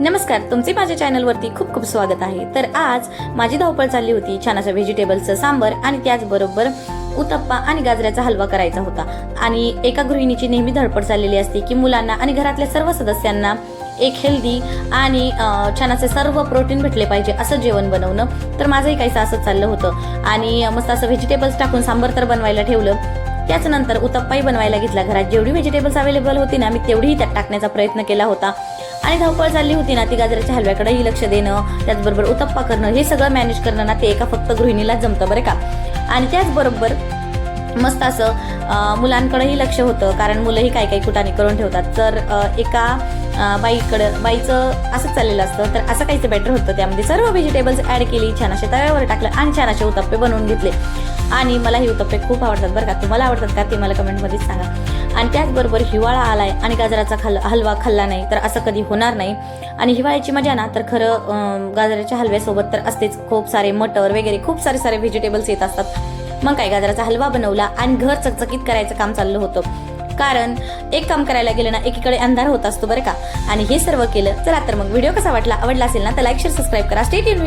नमस्कार, तुमचे माझ्या चॅनलवरती खूप खूप स्वागत आहे। तर आज माझी धावपळ चालली होती छान अशा व्हेजिटेबलचं सांबर आणि त्याचबरोबर उत्तप्पा आणि गाजराचा हलवा करायचा होता। आणि एका गृहिणीची नेहमी धडपड चाललेली असते की मुलांना आणि घरातल्या सर्व सदस्यांना एक हेल्दी आणि छान असे सर्व प्रोटीन भेटले पाहिजे असं जेवण बनवणं। तर माझंही काहीसं असं चाललं होतं आणि मस्त असं व्हेजिटेबल्स टाकून सांबर तर बनवायला ठेवलं। त्याचनंतर उत्तप्पाही बनवायला घेतला। घरात जेवढी व्हेजिटेबल्स अवेलेबल होती ना मी तेवढीही त्यात टाकण्याचा प्रयत्न केला होता। आणि धावपळ चालली होती ना ती गाजराच्या हलव्याकडेही लक्ष देणं, त्याचबरोबर उत्तप्पा करणं, हे सगळं मॅनेज करणं ना ते एका फक्त गृहिणीला जमतं बरं का। आणि त्याचबरोबर मस्त असं मुलांकडेही लक्ष होतं, कारण मुलंही काही काही कुटाने करून ठेवतात। तर एका बाईचं असंच चाललेलं असतं। तर असं काहीचं बॅटर होतं, त्यामध्ये सर्व व्हेजिटेबल्स ऍड केली, छान असे तव्यावर टाकलं आणि छान असे उत्तप्पे बनवून घेतले। आणि मला हे उत्तप्पे खूप आवडतात बरं का। तुम्हाला आवडतात का ते मला कमेंटमध्ये सांगा। आणि त्याचबरोबर हिवाळा आलाय आणि गाजराचा हलवा खाल्ला नाही तर असं कधी होणार नाही। आणि हिवाळ्याची मजा ना तर खरं गाजराच्या हलव्यासोबत तर असतेच। खूप सारे मटर वगैरे खूप सारे व्हेजिटेबल्स येत असतात। मग काय, गाजराचा हलवा बनवला आणि घर चकचकीत करायचं काम चाललं होतं, कारण एक काम करायला गेलं ना एकीकडे अंधार होत असतो बरं का। आणि हे सर्व केलं। चला तर मग व्हिडिओ कसा वाटला, आवडला असेल ना तर लाईक शेअर सबस्क्राईब करा। Stay tuned.